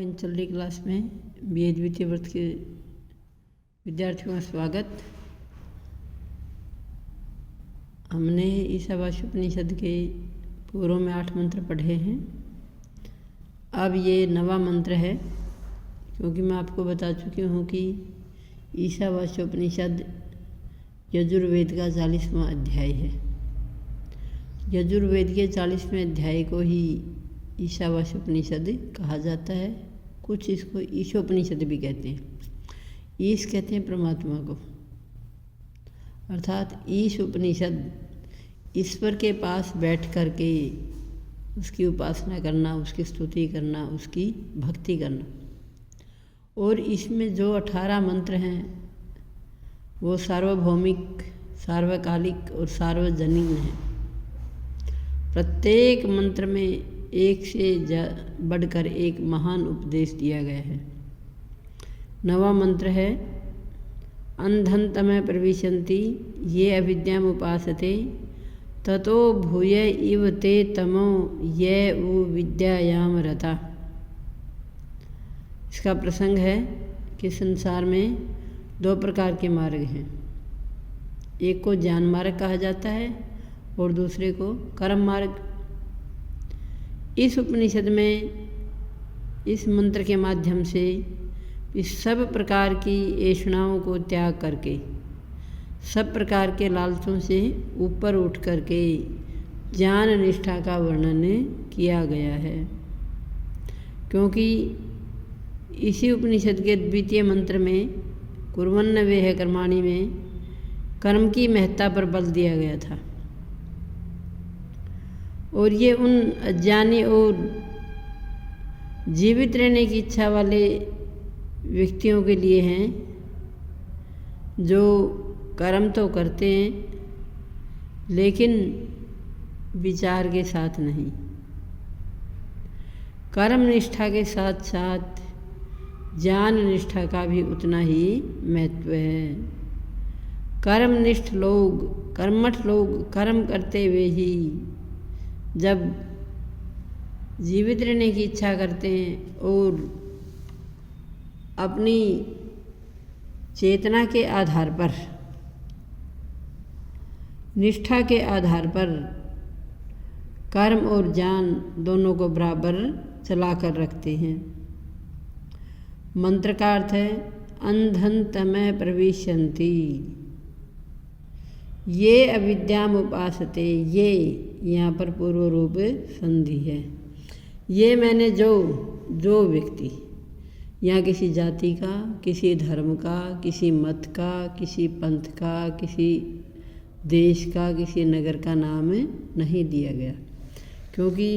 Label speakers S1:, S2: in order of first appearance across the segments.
S1: Online चल रही class में बीए द्वितीय वर्ष के विद्यार्थियों का स्वागत। हमने ईशावास्य उपनिषद के पूर्व में 8 मंत्र पढ़े हैं। अब ये 9वां मंत्र है, क्योंकि मैं आपको बता चुकी हूँ कि ईशावास्य उपनिषद यजुर्वेद का 40वां अध्याय है। यजुर्वेद के 40वें अध्याय को ही ईशावास्य उपनिषद कहा जाता है। कुछ इसको ईशोपनिषद भी कहते हैं। ईश कहते हैं परमात्मा को, अर्थात ईश उपनिषद ईश्वर के पास बैठ कर के उसकी उपासना करना, उसकी स्तुति करना, उसकी भक्ति करना। और इसमें जो 18 मंत्र हैं वो सार्वभौमिक, सार्वकालिक और सार्वजनीन हैं। प्रत्येक मंत्र में एक से बढ़कर एक महान उपदेश दिया गया है। 9वां मंत्र है अंधन्तम प्रविशन्ति ये अविद्याम उपासते ततो भूय इव ते तमो ये वो विद्यायाम रता। इसका प्रसंग है कि संसार में 2 प्रकार के मार्ग हैं। एक को ज्ञान मार्ग कहा जाता है और दूसरे को कर्म मार्ग। इस उपनिषद में इस मंत्र के माध्यम से इस सब प्रकार की ऐषणाओं को त्याग करके, सब प्रकार के लालचों से ऊपर उठ करके ज्ञान निष्ठा का वर्णन किया गया है। क्योंकि इसी उपनिषद के द्वितीय मंत्र में कुर्वन्न वेह कर्माणि में कर्म की महत्ता पर बल दिया गया था। और ये उन अज्ञानी और जीवित रहने की इच्छा वाले व्यक्तियों के लिए हैं जो कर्म तो करते हैं लेकिन विचार के साथ नहीं। कर्म निष्ठा के साथ साथ ज्ञान निष्ठा का भी उतना ही महत्व है। कर्मनिष्ठ लोग, कर्मठ लोग कर्म करते हुए ही जब जीवित रहने की इच्छा करते हैं और अपनी चेतना के आधार पर, निष्ठा के आधार पर कर्म और ज्ञान दोनों को बराबर चलाकर रखते हैं। मंत्र का अर्थ है अंधन्तम प्रविशन्ति ये अविद्याम उपासते। ये यहाँ पर पूर्व रूप संधि है। ये मैंने जो व्यक्ति, यहाँ किसी जाति का, किसी धर्म का, किसी मत का, किसी पंथ का, किसी देश का, किसी नगर का नाम नहीं दिया गया, क्योंकि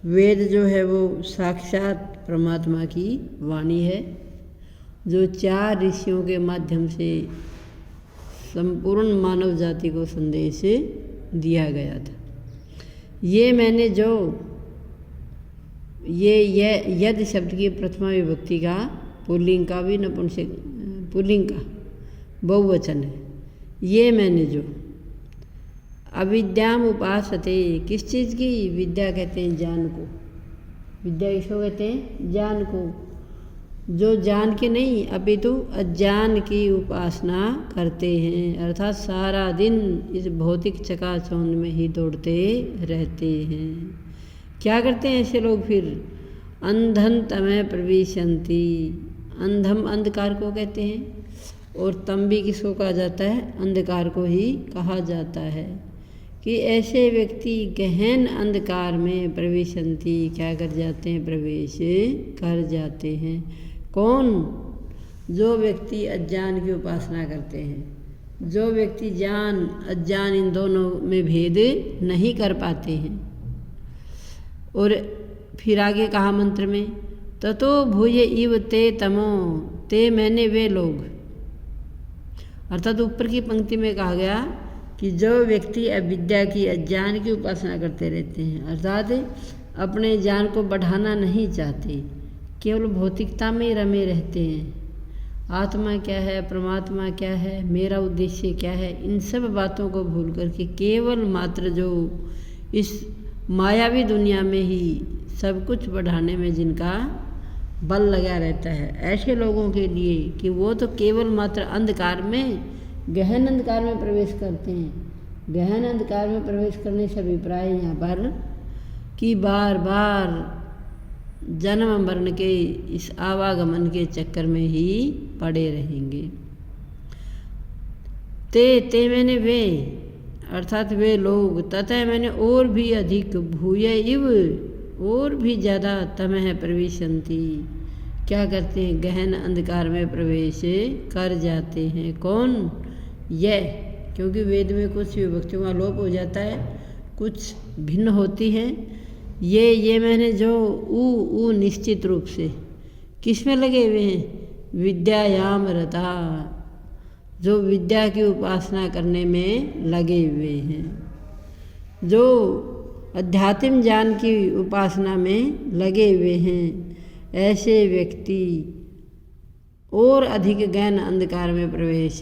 S1: वेद जो है वो साक्षात परमात्मा की वाणी है, जो 4 ऋषियों के माध्यम से संपूर्ण मानव जाति को संदेश दिया गया था। ये मैंने जो ये यद शब्द की प्रथमा विभक्ति का पुल्लिंग का भी नपुंसक, पुल्लिंग का बहुवचन है। ये मैंने जो अविद्याम उपासते, किस चीज़ की? विद्या कहते हैं ज्ञान को। विद्या किसको कहते हैं? ज्ञान को। जो ज्ञान की नहीं अपितु अज्ञान की उपासना करते हैं, अर्थात सारा दिन इस भौतिक चकाचौंध में ही दौड़ते रहते हैं। क्या करते हैं ऐसे लोग फिर? अंधन्तम प्रविशन्ति। अंधम अंधकार को कहते हैं, और तम भी किसको कहा जाता है? अंधकार को ही कहा जाता है। कि ऐसे व्यक्ति गहन अंधकार में प्रविशन्ति, क्या कर जाते हैं? प्रवेश कर जाते हैं। कौन? जो व्यक्ति अज्ञान की उपासना करते हैं, जो व्यक्ति ज्ञान अज्ञान इन दोनों में भेद नहीं कर पाते हैं। और फिर आगे कहा मंत्र में ततो भूय इव ते तमो, ते मैंने वे लोग, अर्थात ऊपर की पंक्ति में कहा गया कि जो व्यक्ति अविद्या की, अज्ञान की उपासना करते रहते हैं, अर्थात अपने ज्ञान को बढ़ाना नहीं चाहते, केवल भौतिकता में ही रमे रहते हैं। आत्मा क्या है, परमात्मा क्या है, मेरा उद्देश्य क्या है, इन सब बातों को भूल करके केवल मात्र जो इस मायावी दुनिया में ही सब कुछ बढ़ाने में जिनका बल लगा रहता है ऐसे लोगों के लिए कि वो तो केवल मात्र अंधकार में, गहन अंधकार में प्रवेश करते हैं। गहन अंधकार में प्रवेश करने से अभिप्राय यहाँ पर कि बार बार जन्म मरण के इस आवागमन के चक्कर में ही पड़े रहेंगे। ते मैंने वे, अर्थात वे लोग, तथा मैंने और भी अधिक, भूय इव, और भी ज़्यादा, तमह प्रविशन्ति, क्या करते हैं, गहन अंधकार में प्रवेश कर जाते हैं। कौन? यह, क्योंकि वेद में कुछ विभक्तियों का लोप हो जाता है, कुछ भिन्न होती है। ये मैंने जो ऊ निश्चित रूप से किस में लगे हुए हैं? विद्यायाम रता, जो विद्या की उपासना करने में लगे हुए हैं, जो अध्यात्म ज्ञान की उपासना में लगे हुए हैं, ऐसे व्यक्ति और अधिक गहन अंधकार में प्रवेश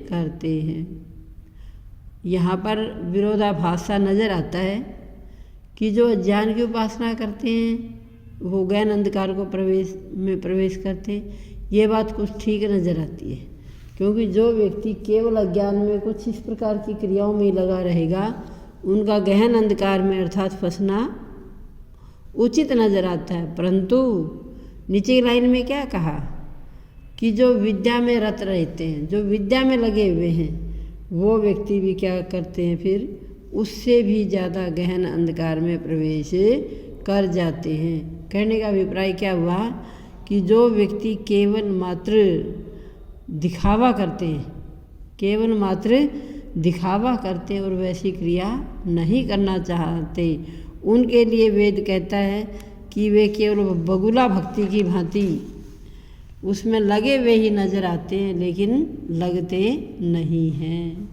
S1: करते हैं। यहाँ पर विरोधाभास सा नज़र आता है कि जो अज्ञान की उपासना करते हैं वो गहन अंधकार को प्रवेश करते हैं। ये बात कुछ ठीक नज़र आती है, क्योंकि जो व्यक्ति केवल अज्ञान में कुछ इस प्रकार की क्रियाओं में लगा रहेगा, उनका गहन अंधकार में अर्थात फंसना उचित नज़र आता है। परंतु नीचे की लाइन में क्या कहा कि जो विद्या में रत रहते हैं, जो विद्या में लगे हुए हैं, वो व्यक्ति भी क्या करते हैं, फिर उससे भी ज़्यादा गहन अंधकार में प्रवेश कर जाते हैं। कहने का अभिप्राय क्या हुआ कि जो व्यक्ति केवल मात्र दिखावा करते हैं, केवल मात्र दिखावा करते हैं और वैसी क्रिया नहीं करना चाहते, उनके लिए वेद कहता है कि वे केवल बगुला भक्ति की भांति उसमें लगे हुए ही नज़र आते हैं, लेकिन लगते नहीं हैं।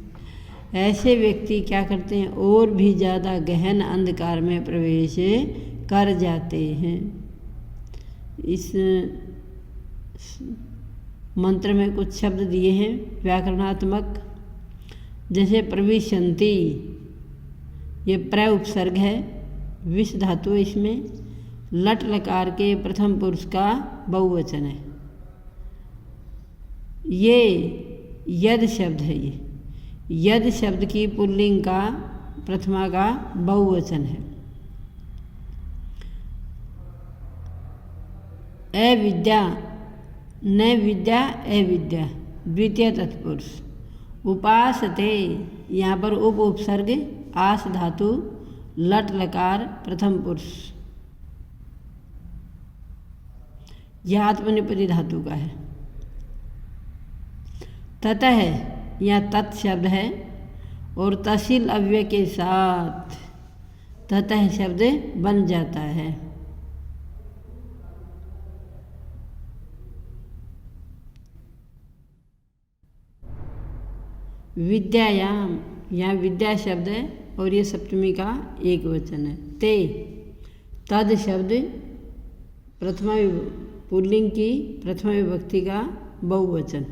S1: ऐसे व्यक्ति क्या करते हैं, और भी ज़्यादा गहन अंधकार में प्रवेश कर जाते हैं। इस मंत्र में कुछ शब्द दिए हैं व्याकरणात्मक, जैसे प्रविशन्ति, ये प्र उपसर्ग है, विष धातु इसमें, लट लकार के प्रथम पुरुष का बहुवचन है। ये यद शब्द है, ये यद शब्द की पुल्लिंग का प्रथमा का बहुवचन है। अविद्या, न विद्या अविद्या, द्वितीय तत्पुरुष। उपासते, यहाँ पर उप उपसर्ग, आस धातु, लट लकार प्रथम पुरुष, यह आत्मनेपदी धातु का है। ततः, यहाँ तत् शब्द है और तहसील अव्यय के साथ ततः शब्द बन जाता है। विद्यायाम, यहाँ विद्या शब्द है और ये सप्तमी का एक वचन है। ते, तद शब्द प्रथमा पुल्लिंग की प्रथमा विभक्ति का बहुवचन।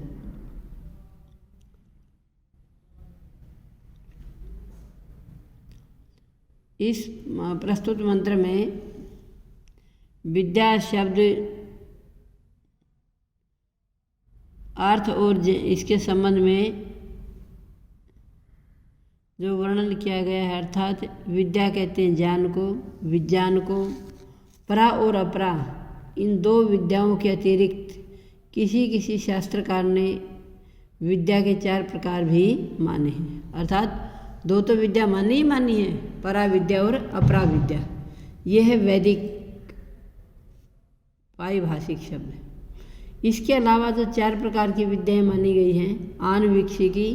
S1: इस प्रस्तुत मंत्र में विद्या शब्द अर्थ और इसके संबंध में जो वर्णन किया गया है, अर्थात विद्या कहते हैं ज्ञान को, विज्ञान को, परा और अपरा, इन दो विद्याओं के अतिरिक्त किसी किसी शास्त्रकार ने विद्या के 4 प्रकार भी माने हैं। अर्थात 2 तो विद्या मानी ही मानी है, परा विद्या और अपरा विद्या। यह है वैदिक पारिभाषिक शब्द। इसके अलावा जो 4 प्रकार की विद्याएं मानी गई हैं, आनवीक्षिकी,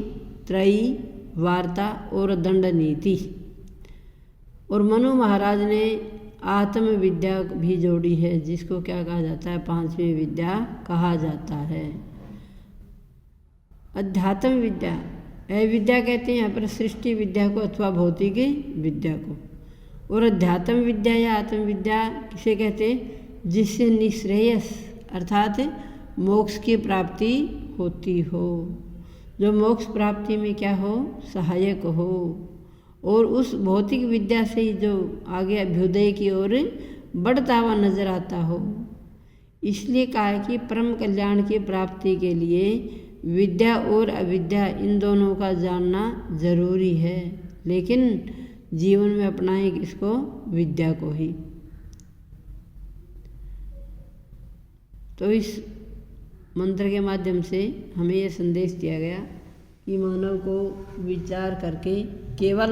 S1: त्रयी, वार्ता और दंड नीति, और मनु महाराज ने आत्म विद्या भी जोड़ी है, जिसको क्या कहा जाता है, 5वीं विद्या कहा जाता है। अध्यात्म विद्या, अविद्या कहते हैं यहाँ पर सृष्टि विद्या को अथवा भौतिक विद्या को, और अध्यात्म विद्या या आत्मविद्या किसे कहते हैं, जिससे निश्रेयस अर्थात मोक्ष की प्राप्ति होती हो, जो मोक्ष प्राप्ति में क्या हो, सहायक हो, और उस भौतिक विद्या से ही जो आगे अभ्युदय की ओर बढ़ता हुआ नजर आता हो। इसलिए कहा है कि परम कल्याण की प्राप्ति के लिए विद्या और अविद्या इन दोनों का जानना जरूरी है, लेकिन जीवन में अपनाएं किसको? विद्या को ही। तो इस मंत्र के माध्यम से हमें यह संदेश दिया गया कि मानव को विचार करके केवल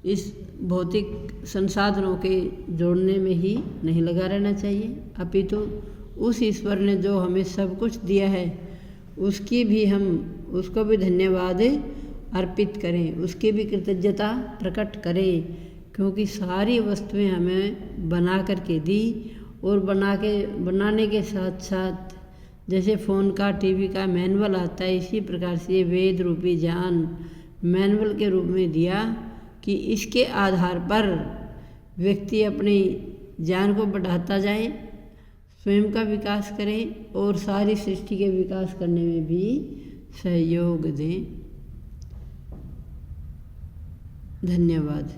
S1: इस भौतिक संसाधनों के जोड़ने में ही नहीं लगा रहना चाहिए, अपितु उस ईश्वर ने जो हमें सब कुछ दिया है उसको भी धन्यवाद अर्पित करें, उसकी भी कृतज्ञता प्रकट करें, क्योंकि सारी वस्तुएं हमें बना करके दी और बनाने के साथ साथ जैसे फ़ोन का, टीवी का मैनुअल आता है, इसी प्रकार से वेद रूपी ज्ञान मैनुअल के रूप में दिया कि इसके आधार पर व्यक्ति अपनी ज्ञान को बढ़ाता जाए, स्वयं का विकास करे और सारी सृष्टि के विकास करने में भी सहयोग दें। धन्यवाद।